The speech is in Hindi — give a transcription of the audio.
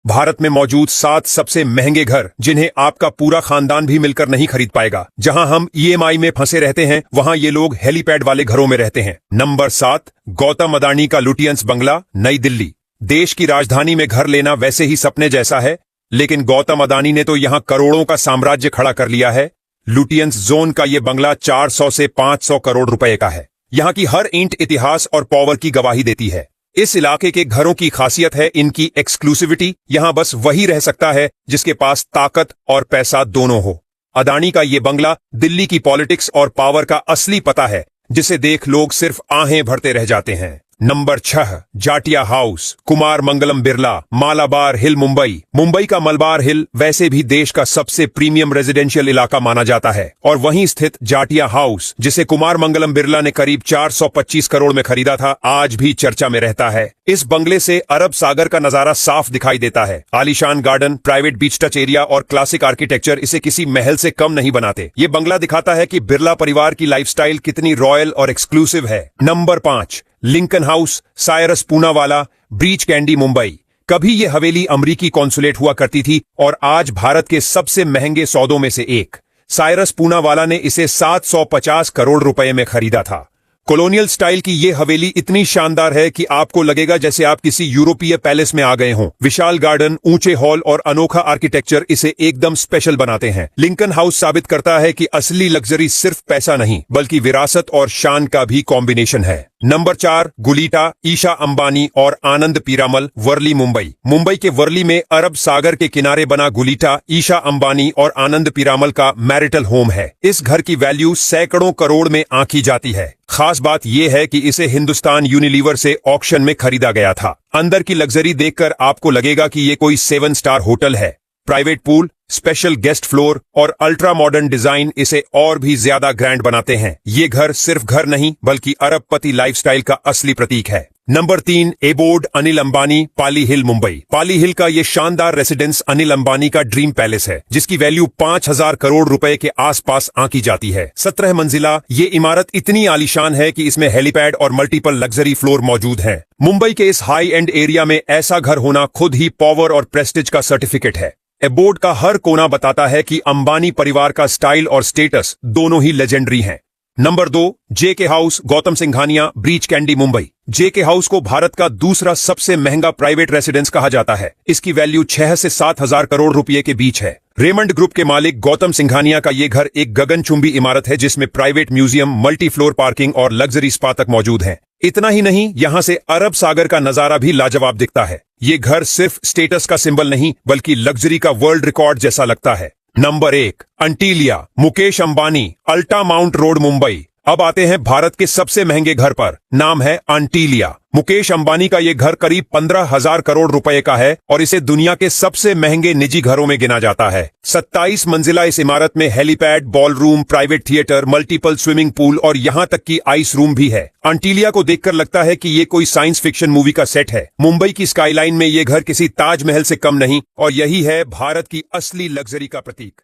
भारत में मौजूद 7 सबसे महंगे घर जिन्हें आपका पूरा खानदान भी मिलकर नहीं खरीद पाएगा। जहां हम ईएमआई में फंसे रहते हैं, वहां ये लोग हेलीपैड वाले घरों में रहते हैं। नंबर 7, गौतम अडानी का लुटियंस बंगला, नई दिल्ली। देश की राजधानी में घर लेना वैसे ही सपने जैसा है, लेकिन गौतम अडानी ने तो यहां करोड़ों का साम्राज्य खड़ा कर लिया है। लुटियंस जोन का ये बंगला 400 से 500 करोड़ रुपए का है। यहाँ की हर ईंट इतिहास और पावर की गवाही देती है। इस इलाके के घरों की खासियत है इनकी एक्सक्लूसिविटी। यहां बस वही रह सकता है जिसके पास ताकत और पैसा दोनों हो। अडानी का ये बंगला दिल्ली की पॉलिटिक्स और पावर का असली पता है, जिसे देख लोग सिर्फ आहें भरते रह जाते हैं। नंबर 6, जाटिया हाउस, कुमार मंगलम बिरला, मालाबार हिल, मुंबई। मुंबई का मलबार हिल वैसे भी देश का सबसे प्रीमियम रेजिडेंशियल इलाका माना जाता है, और वहीं स्थित जाटिया हाउस, जिसे कुमार मंगलम बिरला ने करीब 425 करोड़ में खरीदा था, आज भी चर्चा में रहता है। इस बंगले से अरब सागर का नजारा साफ दिखाई देता है। आलीशान garden, private beach touch area और क्लासिक आर्किटेक्चर इसे किसी महल से कम नहीं बनाते। ये बंगला दिखाता है कि बिरला परिवार की लाइफस्टाइल कितनी रॉयल और एक्सक्लूसिव है। Number 5, Lincoln house, Cyrus Poonawalla, breach Candy, Mumbai. कभी ये हवेली अमरीकी कॉन्सुलेट हुआ करती थी और आज भारत के सबसे महंगे सौदों में से एक। साइरस पूनावाला ने इसे 750 करोड़ रुपए में खरीदा था। कॉलोनियल स्टाइल की ये हवेली इतनी शानदार है कि आपको लगेगा जैसे आप किसी यूरोपीय पैलेस में आ गए हों। विशाल गार्डन, ऊंचे हॉल और अनोखा आर्किटेक्चर इसे एकदम स्पेशल बनाते हैं। लिंकन हाउस साबित करता है कि असली लग्जरी सिर्फ पैसा नहीं, बल्कि विरासत और शान का भी कॉम्बिनेशन है। नंबर 4, गुलीटा, ईशा अंबानी और आनंद पीरामल, वर्ली, मुंबई। मुंबई के वर्ली में अरब सागर के किनारे बना गुलीटा ईशा अंबानी और आनंद पीरामल का मैरिटल होम है। इस घर की वैल्यू सैकड़ों करोड़ में आंकी जाती है। खास बात यह है कि इसे हिंदुस्तान यूनिलीवर से ऑक्शन में खरीदा गया था। अंदर की लग्जरी देखकर आपको लगेगा कि ये कोई 7 स्टार होटल है। Private pool, special guest floor और अल्ट्रा मॉडर्न डिजाइन इसे और भी ज्यादा ग्रैंड बनाते हैं। ये घर सिर्फ घर नहीं, बल्कि अरबपति लाइफस्टाइल का असली प्रतीक है। नंबर 3, एबोर्ड, अनिल अंबानी, पाली हिल, मुंबई। पाली हिल का ये शानदार रेसिडेंस अनिल अंबानी का ड्रीम पैलेस है, जिसकी वैल्यू 5000 करोड़ रुपए के आसपास आंकी जाती है। 17 मंजिला ये इमारत इतनी आलीशान है कि इसमें हेलीपैड और मल्टीपल लग्जरी फ्लोर मौजूद हैं। मुंबई के इस हाई एंड एरिया में ऐसा घर होना खुद ही पावर और प्रेस्टिज का सर्टिफिकेट है। एबोर्ड का हर कोना बताता है कि अंबानी परिवार का स्टाइल और स्टेटस दोनों ही लेजेंडरी हैं। Number 2, JK house, Gautam Singhania, Breach Candy, Mumbai. JK house को भारत का दूसरा सबसे महंगा प्राइवेट रेसिडेंस कहा जाता है। इसकी वैल्यू 6 से 7,000 करोड़ रुपए के बीच है। रेमंड ग्रुप के मालिक गौतम सिंघानिया का ये घर एक गगनचुंबी इमारत है, जिसमें private museum, multi floor parking और लग्जरी स्पा तक मौजूद हैं। इतना ही नहीं, यहां से अरब सागर का नजारा भी लाजवाब दिखता है। ये घर सिर्फ स्टेटस का सिंबल नहीं, बल्कि लग्जरी का वर्ल्ड रिकॉर्ड जैसा लगता है। Number 1, Antilia, Mukesh Ambani, Altamount road, Mumbai. अब आते हैं भारत के सबसे महंगे घर पर। नाम है अंटीलिया। मुकेश अंबानी का ये घर करीब 15,000 करोड़ रुपए का है और इसे दुनिया के सबसे महंगे निजी घरों में गिना जाता है। 27 मंजिला इस इमारत में helipad, ball room, private theatre, multiple swimming pool और यहां तक कि आइस रूम भी है। अंटीलिया को देखकर लगता है कि ये कोई साइंस फिक्शन मूवी का सेट है। मुंबई की स्काईलाइन में ये घर किसी ताजमहल से कम नहीं, और यही है भारत की असली लग्जरी का प्रतीक।